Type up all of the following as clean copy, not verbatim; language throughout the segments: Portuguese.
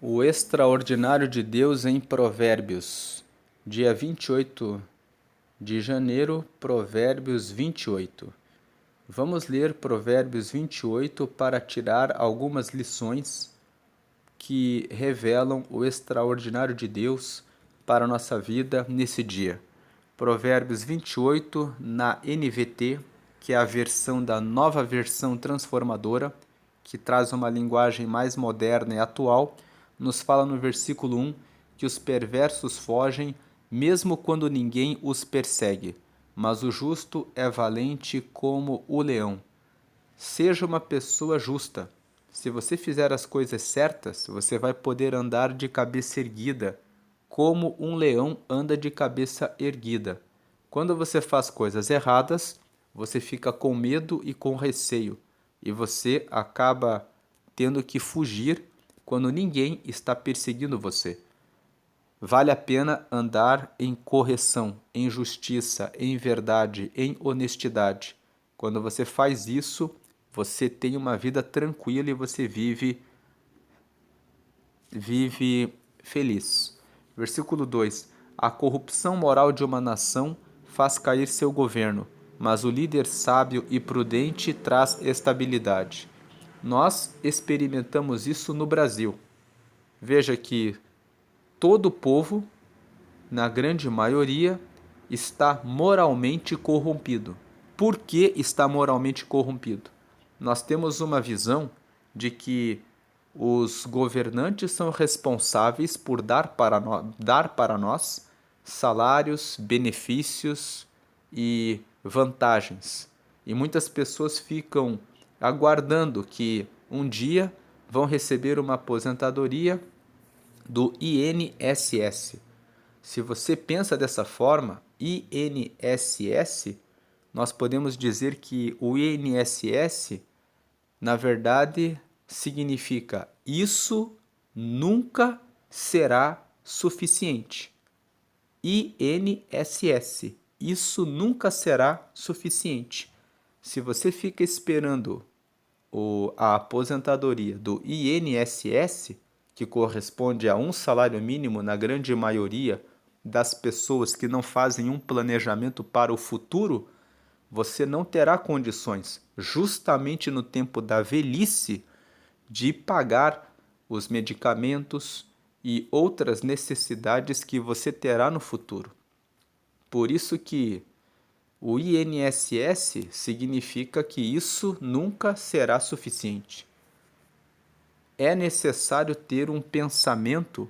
O extraordinário de Deus em Provérbios, dia 28 de janeiro, Provérbios 28. Vamos ler Provérbios 28 para tirar algumas lições que revelam o extraordinário de Deus para a nossa vida nesse dia. Provérbios 28 na NVT, que é a versão da nova versão transformadora, que traz uma linguagem mais moderna e atual, nos fala no versículo 1 que os perversos fogem mesmo quando ninguém os persegue, mas o justo é valente como o leão. Seja uma pessoa justa. Se você fizer as coisas certas, você vai poder andar de cabeça erguida, como um leão anda de cabeça erguida. Quando você faz coisas erradas, você fica com medo e com receio, e você acaba tendo que fugir quando ninguém está perseguindo você. Vale a pena andar em correção, em justiça, em verdade, em honestidade. Quando você faz isso, você tem uma vida tranquila e você vive feliz. Versículo 2: A corrupção moral de uma nação faz cair seu governo, mas o líder sábio e prudente traz estabilidade. Nós experimentamos isso no Brasil. Veja que todo o povo, na grande maioria, está moralmente corrompido. Por que está moralmente corrompido? Nós temos uma visão de que os governantes são responsáveis por dar para nós salários, benefícios e vantagens. E muitas pessoas ficam aguardando que um dia vão receber uma aposentadoria do INSS. Se você pensa dessa forma, INSS, nós podemos dizer que o INSS, na verdade, significa isso nunca será suficiente. INSS, isso nunca será suficiente. Se você fica esperando a aposentadoria do INSS, que corresponde a um salário mínimo na grande maioria das pessoas que não fazem um planejamento para o futuro, você não terá condições, justamente no tempo da velhice, de pagar os medicamentos e outras necessidades que você terá no futuro. Por isso que o INSS significa que isso nunca será suficiente. É necessário ter um pensamento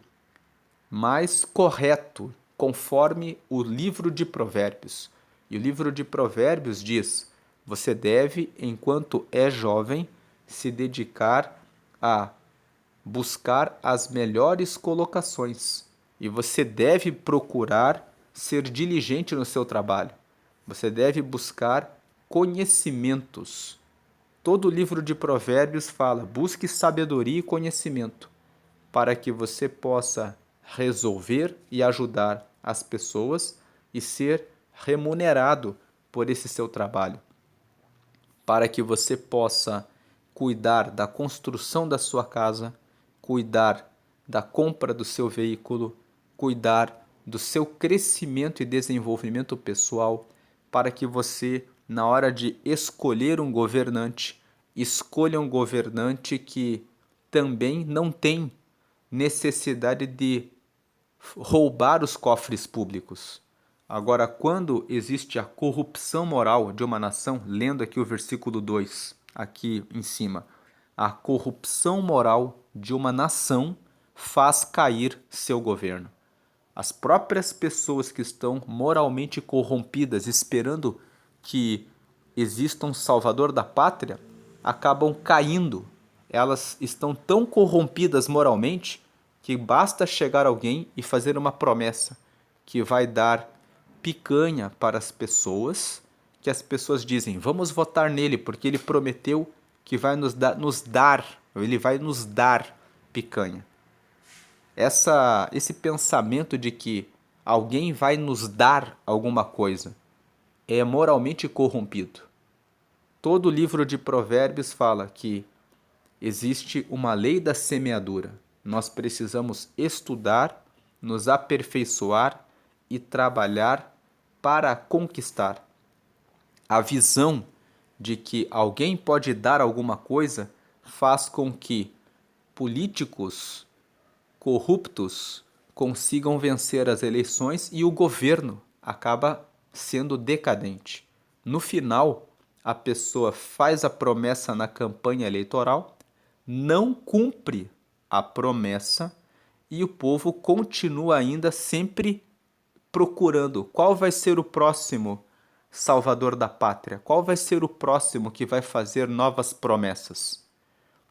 mais correto, conforme o livro de Provérbios. E o livro de Provérbios diz: você deve, enquanto é jovem, se dedicar a buscar as melhores colocações. E você deve procurar ser diligente no seu trabalho. Você deve buscar conhecimentos. Todo o livro de Provérbios fala: busque sabedoria e conhecimento, para que você possa resolver e ajudar as pessoas e ser remunerado por esse seu trabalho, para que você possa cuidar da construção da sua casa, cuidar da compra do seu veículo, cuidar do seu crescimento e desenvolvimento pessoal, para que você, na hora de escolher um governante, escolha um governante que também não tem necessidade de roubar os cofres públicos. Agora, quando existe a corrupção moral de uma nação, lendo aqui o versículo 2, aqui em cima, a corrupção moral de uma nação faz cair seu governo. As próprias pessoas que estão moralmente corrompidas, esperando que exista um salvador da pátria, acabam caindo. Elas estão tão corrompidas moralmente que basta chegar alguém e fazer uma promessa que vai dar picanha para as pessoas, que as pessoas dizem: vamos votar nele porque ele prometeu que vai ele vai nos dar picanha. Esse pensamento de que alguém vai nos dar alguma coisa é moralmente corrompido. Todo o livro de Provérbios fala que existe uma lei da semeadura. Nós precisamos estudar, nos aperfeiçoar e trabalhar para conquistar. A visão de que alguém pode dar alguma coisa faz com que políticos corruptos consigam vencer as eleições e o governo acaba sendo decadente. No final, a pessoa faz a promessa na campanha eleitoral, não cumpre a promessa e o povo continua ainda sempre procurando qual vai ser o próximo salvador da pátria, qual vai ser o próximo que vai fazer novas promessas.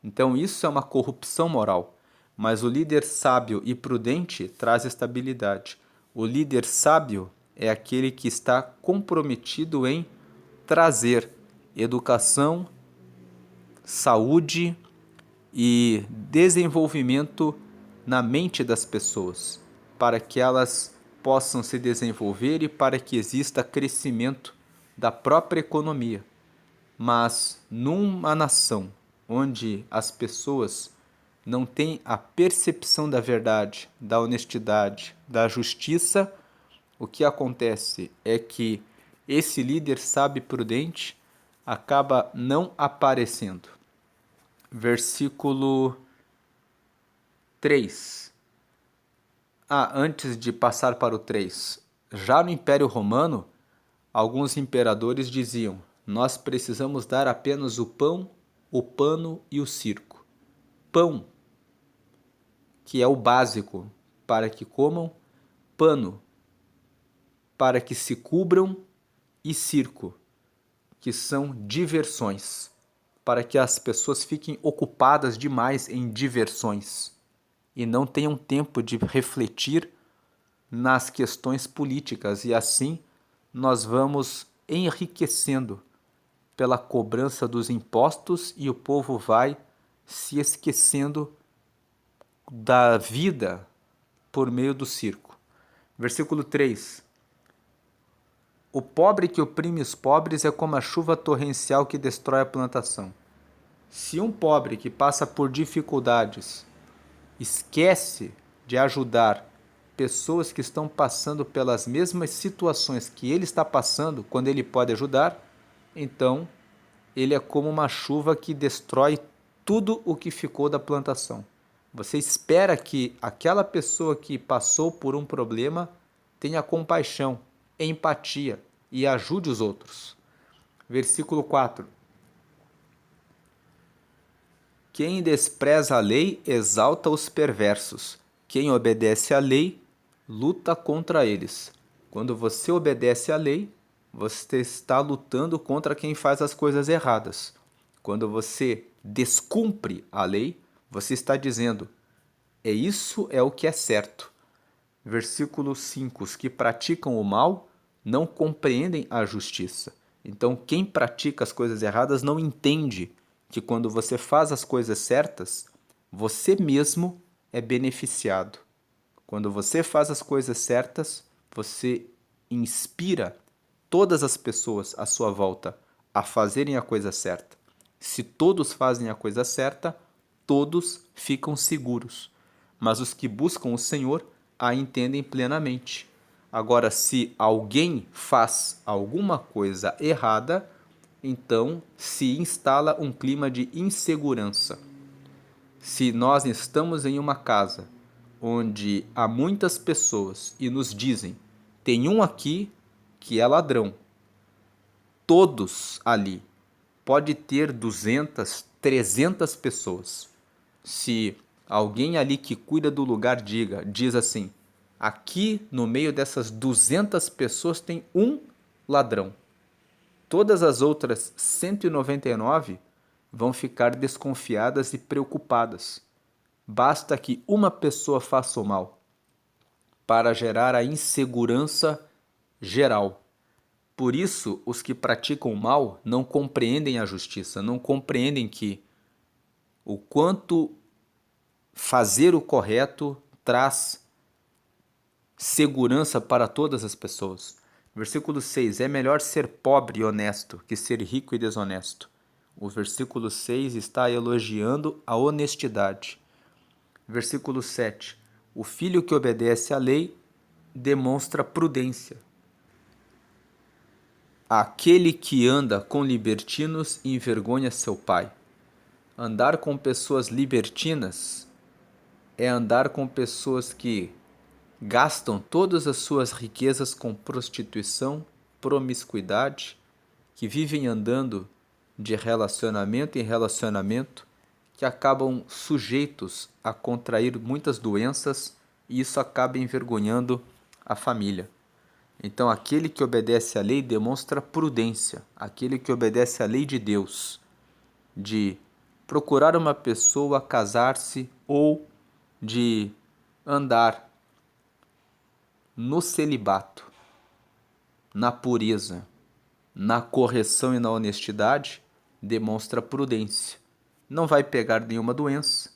Então isso é uma corrupção moral. Mas o líder sábio e prudente traz estabilidade. O líder sábio é aquele que está comprometido em trazer educação, saúde e desenvolvimento na mente das pessoas, para que elas possam se desenvolver e para que exista crescimento da própria economia. Mas numa nação onde as pessoas não têm a percepção da verdade, da honestidade, da justiça, o que acontece é que esse líder sábio e prudente acaba não aparecendo. Versículo 3. Antes de passar para o 3. Já no Império Romano, alguns imperadores diziam: nós precisamos dar apenas o pão, o pano e o circo. Pão, que é o básico para que comam, pano, para que se cubram, e circo, que são diversões, para que as pessoas fiquem ocupadas demais em diversões e não tenham tempo de refletir nas questões políticas, e assim nós vamos enriquecendo pela cobrança dos impostos e o povo vai se esquecendo da vida por meio do circo. Versículo 3. O pobre que oprime os pobres é como a chuva torrencial que destrói a plantação. Se um pobre que passa por dificuldades esquece de ajudar pessoas que estão passando pelas mesmas situações que ele está passando, quando ele pode ajudar, então ele é como uma chuva que destrói tudo o que ficou da plantação. Você espera que aquela pessoa que passou por um problema tenha compaixão, empatia e ajude os outros. Versículo 4. Quem despreza a lei exalta os perversos. Quem obedece à lei luta contra eles. Quando você obedece à lei, você está lutando contra quem faz as coisas erradas. Quando você descumpre a lei, você está dizendo: isso é o que é certo. Versículo 5. Os que praticam o mal não compreendem a justiça. Então, quem pratica as coisas erradas não entende que quando você faz as coisas certas, você mesmo é beneficiado. Quando você faz as coisas certas, você inspira todas as pessoas à sua volta a fazerem a coisa certa. Se todos fazem a coisa certa, todos ficam seguros. Mas os que buscam o Senhor a entendem plenamente. Agora, se alguém faz alguma coisa errada, então se instala um clima de insegurança. Se nós estamos em uma casa onde há muitas pessoas e nos dizem: tem um aqui que é ladrão, todos ali, pode ter 200, 300 pessoas. Se alguém ali que cuida do lugar diz assim: aqui no meio dessas 200 pessoas tem um ladrão, todas as outras 199 vão ficar desconfiadas e preocupadas. Basta que uma pessoa faça o mal para gerar a insegurança geral. Por isso, os que praticam o mal não compreendem a justiça, não compreendem que o quanto fazer o correto traz segurança para todas as pessoas. Versículo 6. É melhor ser pobre e honesto que ser rico e desonesto. O versículo 6 está elogiando a honestidade. Versículo 7. O filho que obedece à lei demonstra prudência. Aquele que anda com libertinos envergonha seu pai. Andar com pessoas libertinas é andar com pessoas que gastam todas as suas riquezas com prostituição, promiscuidade, que vivem andando de relacionamento em relacionamento, que acabam sujeitos a contrair muitas doenças e isso acaba envergonhando a família. Então, aquele que obedece à lei demonstra prudência, aquele que obedece à lei de Deus, de procurar uma pessoa, casar-se ou de andar no celibato, na pureza, na correção e na honestidade, demonstra prudência. Não vai pegar nenhuma doença,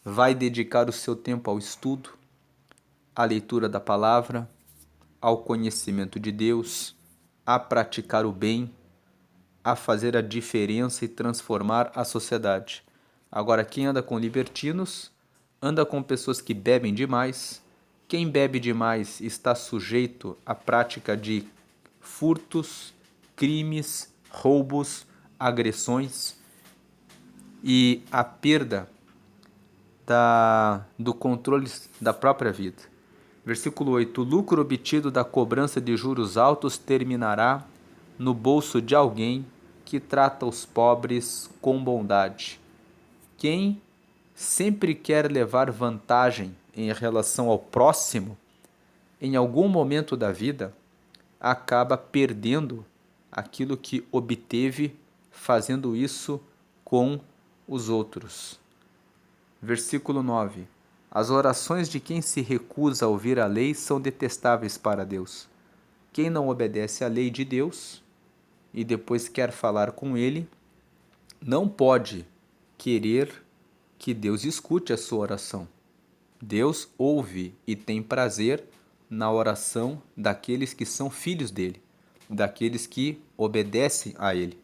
vai dedicar o seu tempo ao estudo, à leitura da palavra, ao conhecimento de Deus, a praticar o bem, a fazer a diferença e transformar a sociedade. Agora, quem anda com libertinos, anda com pessoas que bebem demais. Quem bebe demais está sujeito à prática de furtos, crimes, roubos, agressões e a perda do controle da própria vida. Versículo 8. O lucro obtido da cobrança de juros altos terminará no bolso de alguém que trata os pobres com bondade. Quem sempre quer levar vantagem em relação ao próximo, em algum momento da vida, acaba perdendo aquilo que obteve fazendo isso com os outros. Versículo 9. As orações de quem se recusa a ouvir a lei são detestáveis para Deus. Quem não obedece à lei de Deus e depois quer falar com ele, não pode querer que Deus escute a sua oração. Deus ouve e tem prazer na oração daqueles que são filhos dele, daqueles que obedecem a ele.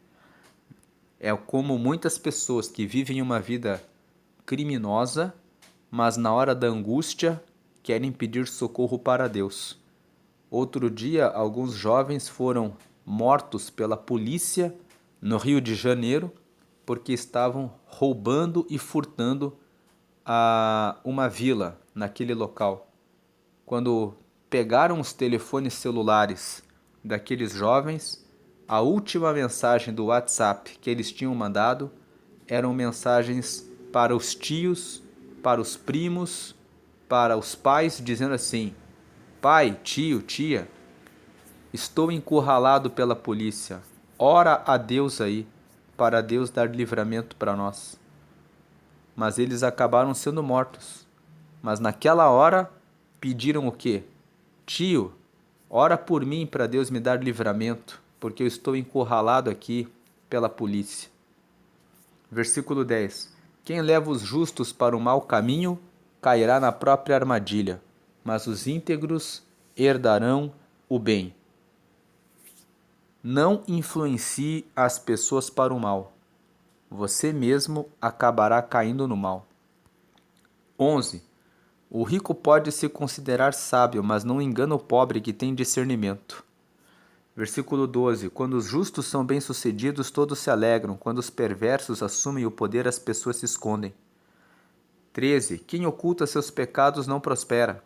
É como muitas pessoas que vivem uma vida criminosa, mas na hora da angústia querem pedir socorro para Deus. Outro dia, alguns jovens foram mortos pela polícia no Rio de Janeiro porque estavam roubando e furtando uma vila naquele local. Quando pegaram os telefones celulares daqueles jovens, a última mensagem do WhatsApp que eles tinham mandado eram mensagens para os tios, para os primos, para os pais, dizendo assim: pai, tio, tia, estou encurralado pela polícia. Ora a Deus aí, para Deus dar livramento para nós. Mas eles acabaram sendo mortos. Mas naquela hora pediram o quê? Tio, ora por mim para Deus me dar livramento, porque eu estou encurralado aqui pela polícia. Versículo 10. Quem leva os justos para o mau caminho cairá na própria armadilha, mas os íntegros herdarão o bem. Não influencie as pessoas para o mal. Você mesmo acabará caindo no mal. 11. O rico pode se considerar sábio, mas não engana o pobre que tem discernimento. Versículo 12. Quando os justos são bem-sucedidos, todos se alegram. Quando os perversos assumem o poder, as pessoas se escondem. 13. Quem oculta seus pecados não prospera.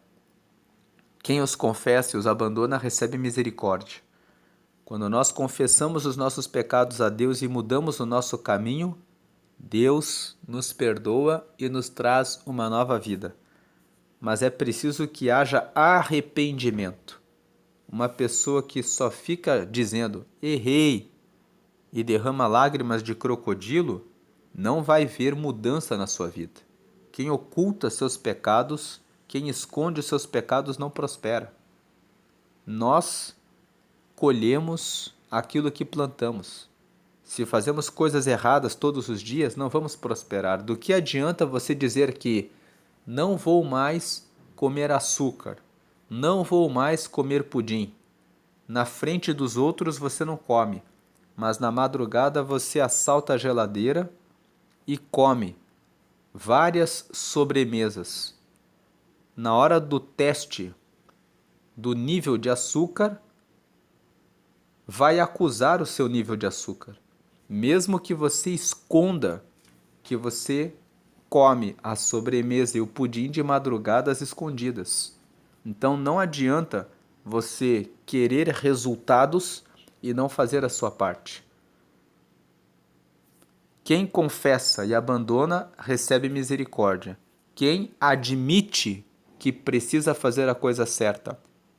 Quem os confessa e os abandona recebe misericórdia. Quando nós confessamos os nossos pecados a Deus e mudamos o nosso caminho, Deus nos perdoa e nos traz uma nova vida. Mas é preciso que haja arrependimento. Uma pessoa que só fica dizendo errei e derrama lágrimas de crocodilo não vai ver mudança na sua vida. Quem oculta seus pecados, quem esconde os seus pecados não prospera. Nós colhemos aquilo que plantamos. Se fazemos coisas erradas todos os dias, não vamos prosperar. Do que adianta você dizer que não vou mais comer açúcar, não vou mais comer pudim? Na frente dos outros você não come, mas na madrugada você assalta a geladeira e come várias sobremesas. Na hora do teste do nível de açúcar, vai acusar o seu nível de açúcar. Mesmo que você esconda que você come a sobremesa e o pudim de madrugada às escondidas. Então não adianta você querer resultados e não fazer a sua parte. Quem confessa e abandona recebe misericórdia. Quem admite que precisa fazer a coisa certa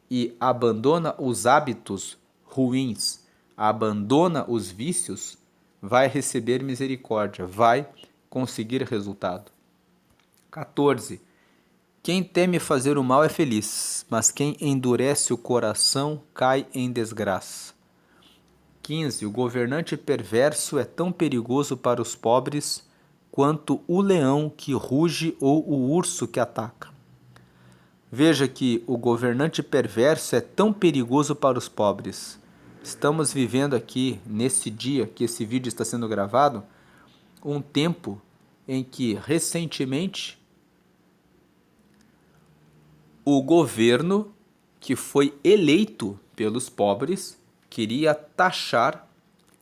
e abandona os hábitos ruins, abandona os vícios, vai receber misericórdia, vai conseguir resultado. 14. Quem teme fazer o mal é feliz, mas quem endurece o coração cai em desgraça. 15. O governante perverso é tão perigoso para os pobres quanto o leão que ruge ou o urso que ataca. Veja que o governante perverso é tão perigoso para os pobres. Estamos vivendo aqui, nesse dia que esse vídeo está sendo gravado, um tempo em que recentemente o governo que foi eleito pelos pobres queria taxar,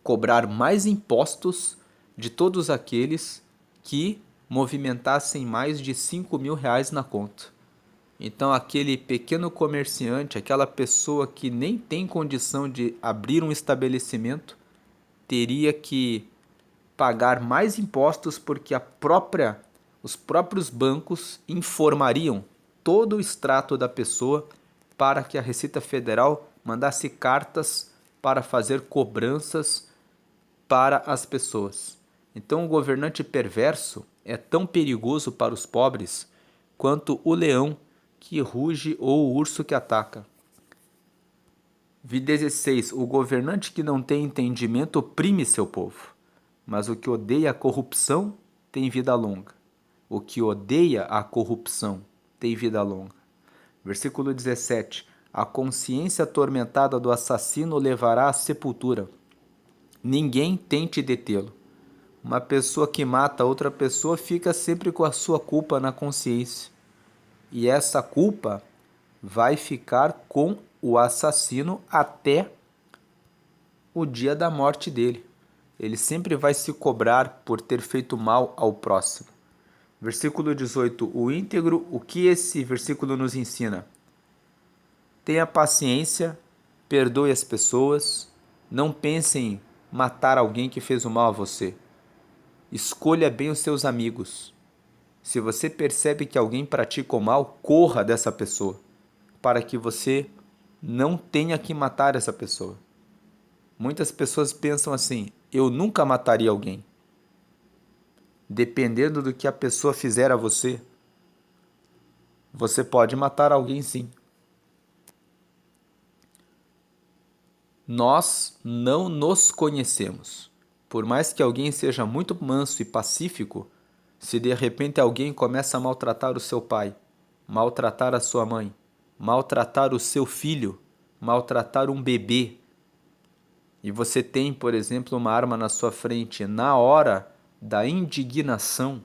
cobrar mais impostos de todos aqueles que movimentassem mais de 5.000 reais na conta. Então aquele pequeno comerciante, aquela pessoa que nem tem condição de abrir um estabelecimento, teria que pagar mais impostos porque os próprios bancos informariam todo o extrato da pessoa para que a Receita Federal mandasse cartas para fazer cobranças para as pessoas. Então o governante perverso é tão perigoso para os pobres quanto o leão que ruge ou o urso que ataca. 16. O governante que não tem entendimento oprime seu povo, mas o que odeia a corrupção tem vida longa. O que odeia a corrupção tem vida longa. Versículo 17. A consciência atormentada do assassino o levará à sepultura. Ninguém tente detê-lo. Uma pessoa que mata outra pessoa fica sempre com a sua culpa na consciência. E essa culpa vai ficar com o assassino até o dia da morte dele. Ele sempre vai se cobrar por ter feito mal ao próximo. Versículo 18. O íntegro, o que esse versículo nos ensina? Tenha paciência, perdoe as pessoas, não pense em matar alguém que fez o mal a você. Escolha bem os seus amigos. Se você percebe que alguém pratica o mal, corra dessa pessoa, para que você não tenha que matar essa pessoa. Muitas pessoas pensam assim: eu nunca mataria alguém. Dependendo do que a pessoa fizer a você, você pode matar alguém sim. Nós não nos conhecemos. Por mais que alguém seja muito manso e pacífico, se de repente alguém começa a maltratar o seu pai, maltratar a sua mãe, maltratar o seu filho, maltratar um bebê, e você tem, por exemplo, uma arma na sua frente, na hora da indignação,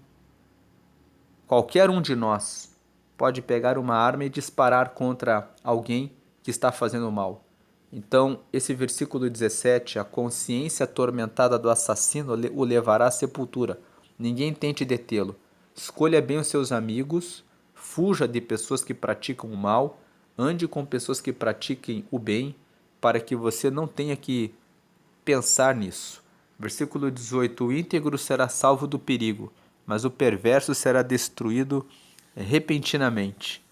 qualquer um de nós pode pegar uma arma e disparar contra alguém que está fazendo mal. Então, esse versículo 17, a consciência atormentada do assassino o levará à sepultura. Ninguém tente detê-lo. Escolha bem os seus amigos, fuja de pessoas que praticam o mal, ande com pessoas que pratiquem o bem, para que você não tenha que pensar nisso. Versículo 18: o íntegro será salvo do perigo, mas o perverso será destruído repentinamente.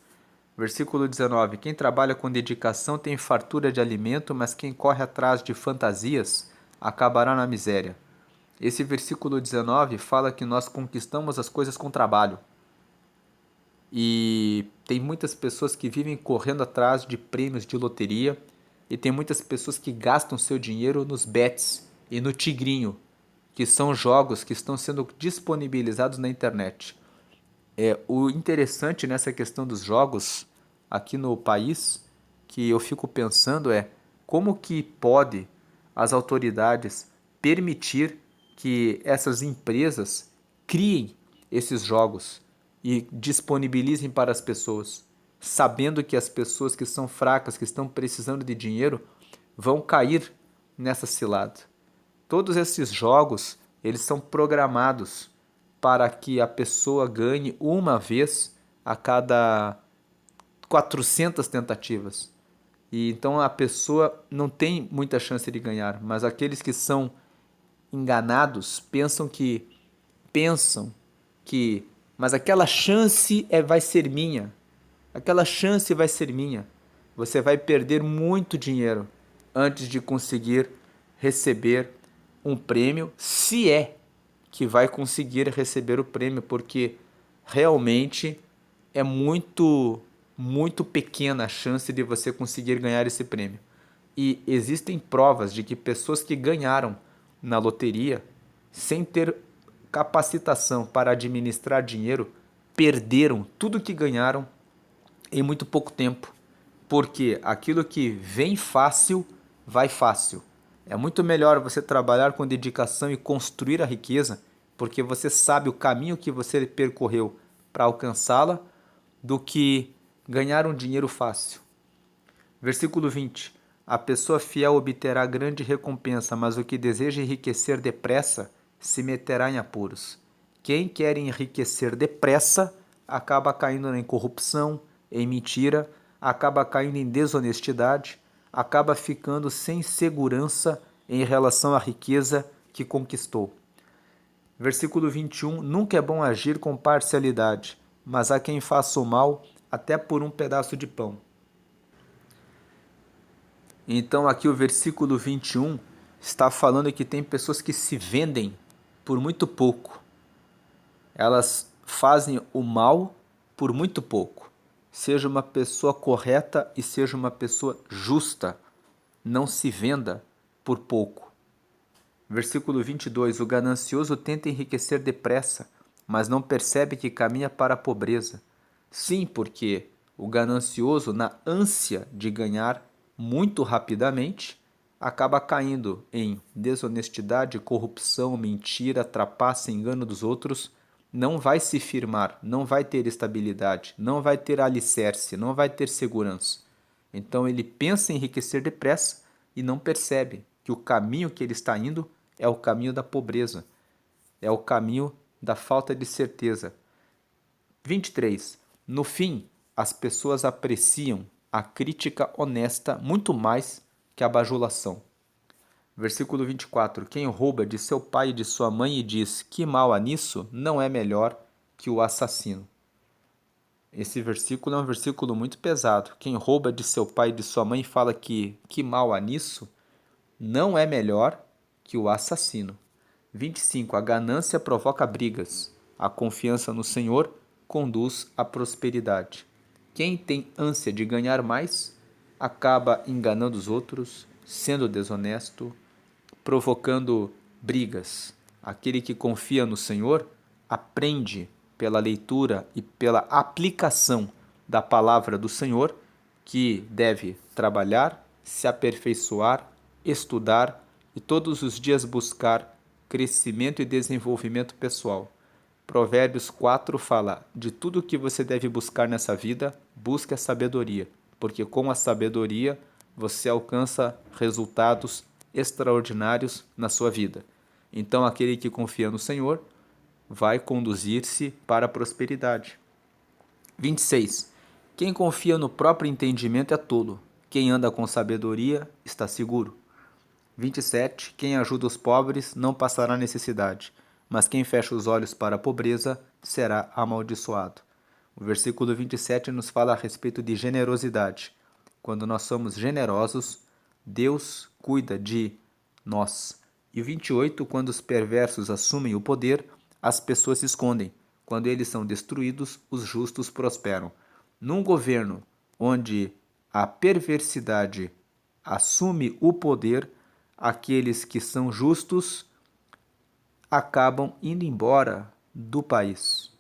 Versículo 19: quem trabalha com dedicação tem fartura de alimento, mas quem corre atrás de fantasias acabará na miséria. Esse versículo 19 fala que nós conquistamos as coisas com trabalho. E tem muitas pessoas que vivem correndo atrás de prêmios de loteria, e tem muitas pessoas que gastam seu dinheiro nos bets e no tigrinho, que são jogos que estão sendo disponibilizados na internet. O interessante nessa questão dos jogos aqui no país, que eu fico pensando é como que pode as autoridades permitir que essas empresas criem esses jogos e disponibilizem para as pessoas, sabendo que as pessoas que são fracas, que estão precisando de dinheiro, vão cair nessa cilada. Todos esses jogos, eles são programados para que a pessoa ganhe uma vez a cada 400 tentativas. E então a pessoa não tem muita chance de ganhar, mas aqueles que são enganados pensam que mas aquela chance vai ser minha. Aquela chance vai ser minha. Você vai perder muito dinheiro antes de conseguir receber um prêmio, se é que vai conseguir receber o prêmio, porque realmente é muito pequena a chance de você conseguir ganhar esse prêmio. E existem provas de que pessoas que ganharam na loteria sem ter capacitação para administrar dinheiro perderam tudo que ganharam em muito pouco tempo, porque aquilo que vem fácil, vai fácil. É muito melhor você trabalhar com dedicação e construir a riqueza, porque você sabe o caminho que você percorreu para alcançá-la, do que ganhar um dinheiro fácil. Versículo 20. A pessoa fiel obterá grande recompensa, mas o que deseja enriquecer depressa se meterá em apuros. Quem quer enriquecer depressa acaba caindo em corrupção, em mentira, acaba caindo em desonestidade, acaba ficando sem segurança em relação à riqueza que conquistou. Versículo 21. Nunca é bom agir com parcialidade, mas há quem faça o mal até por um pedaço de pão. Então aqui o versículo 21 está falando que tem pessoas que se vendem por muito pouco. Elas fazem o mal por muito pouco. Seja uma pessoa correta e seja uma pessoa justa. Não se venda por pouco. Versículo 22. O ganancioso tenta enriquecer depressa, mas não percebe que caminha para a pobreza. Sim, porque o ganancioso, na ânsia de ganhar muito rapidamente, acaba caindo em desonestidade, corrupção, mentira, trapaça, engano dos outros, não vai se firmar, não vai ter estabilidade, não vai ter alicerce, não vai ter segurança. Então ele pensa em enriquecer depressa e não percebe que o caminho que ele está indo é o caminho da pobreza, é o caminho da falta de certeza. 23. No fim, as pessoas apreciam a crítica honesta muito mais que a bajulação. Versículo 24. Quem rouba de seu pai e de sua mãe e diz que mal há nisso, não é melhor que o assassino. Esse versículo é um versículo muito pesado. Quem rouba de seu pai e de sua mãe e fala que mal há nisso, não é melhor que o assassino. 25. A ganância provoca brigas. A confiança no Senhor conduz à prosperidade. Quem tem ânsia de ganhar mais, acaba enganando os outros, sendo desonesto, provocando brigas. Aquele que confia no Senhor aprende pela leitura e pela aplicação da palavra do Senhor que deve trabalhar, se aperfeiçoar, estudar e todos os dias buscar crescimento e desenvolvimento pessoal. Provérbios 4 fala: de tudo que você deve buscar nessa vida, busque a sabedoria, porque com a sabedoria você alcança resultados extraordinários na sua vida. Então, aquele que confia no Senhor vai conduzir-se para a prosperidade. 26. Quem confia no próprio entendimento é tolo. Quem anda com sabedoria está seguro. 27. Quem ajuda os pobres não passará necessidade, mas quem fecha os olhos para a pobreza será amaldiçoado. O versículo 27 nos fala a respeito de generosidade. Quando nós somos generosos, Deus cuida de nós. E o 28, quando os perversos assumem o poder, as pessoas se escondem. Quando eles são destruídos, os justos prosperam. Num governo onde a perversidade assume o poder, aqueles que são justos acabam indo embora do país.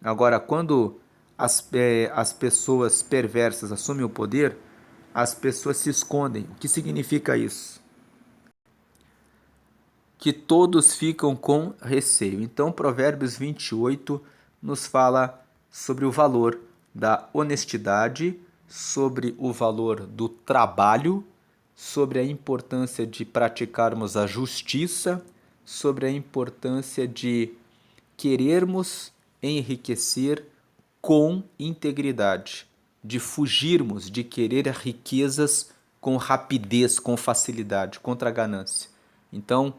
Agora, quando as pessoas perversas assumem o poder, as pessoas se escondem. O que significa isso? que todos ficam com receio. Então, Provérbios 28 nos fala sobre o valor da honestidade, sobre o valor do trabalho, sobre a importância de praticarmos a justiça, sobre a importância de querermos enriquecer com integridade, de fugirmos de querer riquezas com rapidez, com facilidade, contra a ganância. Então,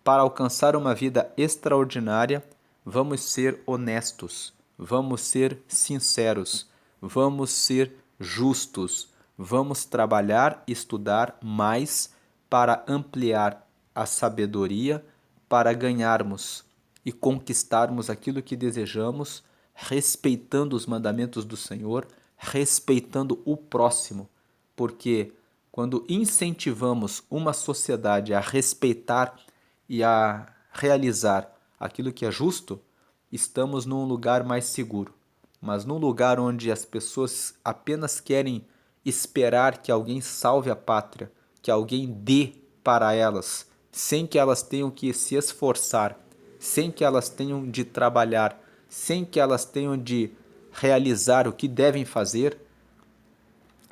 para alcançar uma vida extraordinária, vamos ser honestos, vamos ser sinceros, vamos ser justos, vamos trabalhar e estudar mais para ampliar a sabedoria, para ganharmos e conquistarmos aquilo que desejamos, respeitando os mandamentos do Senhor, respeitando o próximo, porque quando incentivamos uma sociedade a respeitar e a realizar aquilo que é justo, estamos num lugar mais seguro. Mas num lugar onde as pessoas apenas querem esperar que alguém salve a pátria, que alguém dê para elas, sem que elas tenham que se esforçar, sem que elas tenham de trabalhar, sem que elas tenham de realizar o que devem fazer,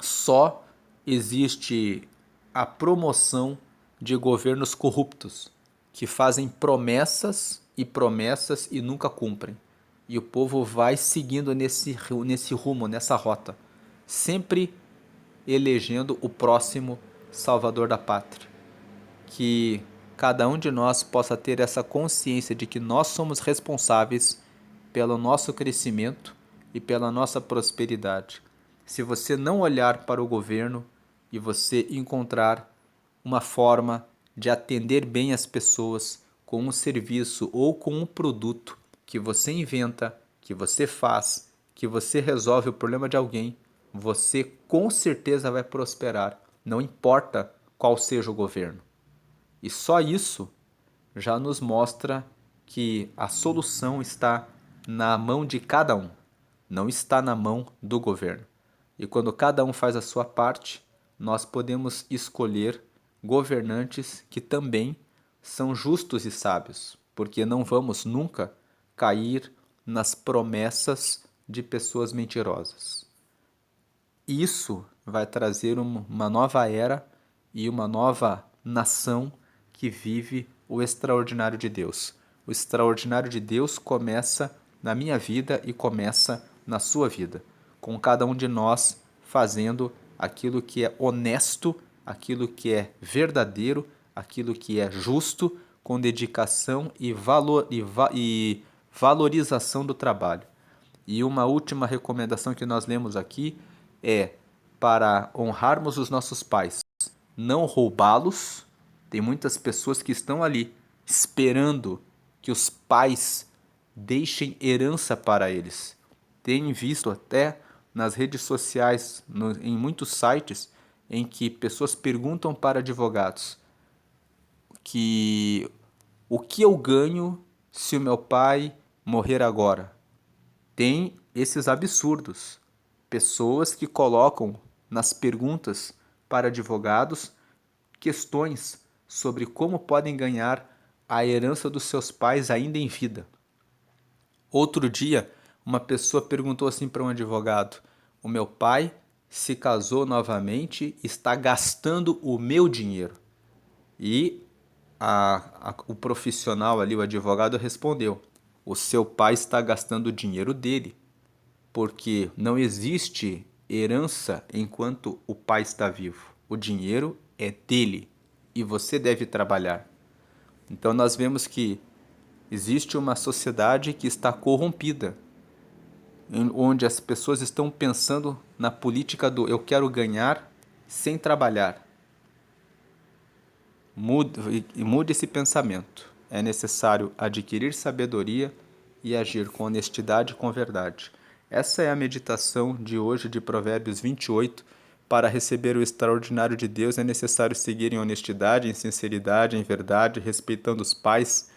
só existe a promoção de governos corruptos, que fazem promessas e nunca cumprem. E o povo vai seguindo nesse rumo, nessa rota, sempre elegendo o próximo salvador da pátria. Que cada um de nós possa ter essa consciência de que nós somos responsáveis pelo nosso crescimento e pela nossa prosperidade. Se você não olhar para o governo e você encontrar uma forma de atender bem as pessoas com um serviço ou com um produto que você inventa, que você faz, que você resolve o problema de alguém, você com certeza vai prosperar, não importa qual seja o governo. E só isso já nos mostra que a solução está na mão de cada um, não está na mão do governo. E quando cada um faz a sua parte, nós podemos escolher governantes que também são justos e sábios, porque não vamos nunca cair nas promessas de pessoas mentirosas. Isso vai trazer uma nova era e uma nova nação que vive o extraordinário de Deus. O extraordinário de Deus começa na minha vida e começa na sua vida, com cada um de nós fazendo aquilo que é honesto, aquilo que é verdadeiro, aquilo que é justo, com dedicação e valorização do trabalho. E uma última recomendação que nós lemos aqui é para honrarmos os nossos pais, não roubá-los. Tem muitas pessoas que estão ali esperando que os pais deixem herança para eles. Tem visto até nas redes sociais, em muitos sites, em que pessoas perguntam para advogados que o que eu ganho se o meu pai morrer agora? Tem esses absurdos. Pessoas que colocam nas perguntas para advogados questões sobre como podem ganhar a herança dos seus pais ainda em vida. Outro dia, uma pessoa perguntou assim para um advogado: o meu pai se casou novamente e está gastando o meu dinheiro. E o profissional ali, o advogado, respondeu: o seu pai está gastando o dinheiro dele, porque não existe herança enquanto o pai está vivo. O dinheiro é dele e você deve trabalhar. Então nós vemos que existe uma sociedade que está corrompida, onde as pessoas estão pensando na política do eu quero ganhar sem trabalhar. Mude esse pensamento. É necessário adquirir sabedoria e agir com honestidade e com verdade. Essa é a meditação de hoje de Provérbios 28. Para receber o extraordinário de Deus é necessário seguir em honestidade, em sinceridade, em verdade, respeitando os pais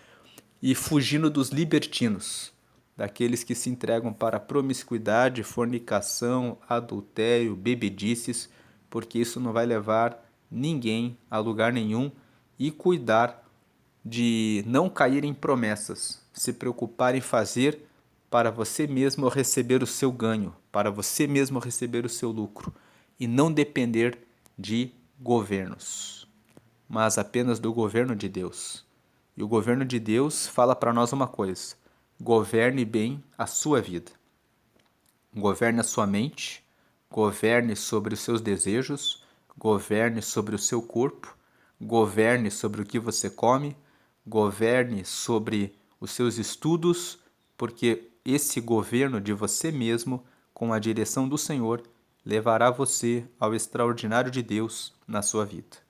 e fugindo dos libertinos, daqueles que se entregam para promiscuidade, fornicação, adultério, bebedices, porque isso não vai levar ninguém a lugar nenhum, e cuidar de não cair em promessas, se preocupar em fazer para você mesmo receber o seu ganho, para você mesmo receber o seu lucro, e não depender de governos, mas apenas do governo de Deus. E o governo de Deus fala para nós uma coisa: governe bem a sua vida. Governe a sua mente, governe sobre os seus desejos, governe sobre o seu corpo, governe sobre o que você come, governe sobre os seus estudos, porque esse governo de você mesmo, com a direção do Senhor, levará você ao extraordinário de Deus na sua vida.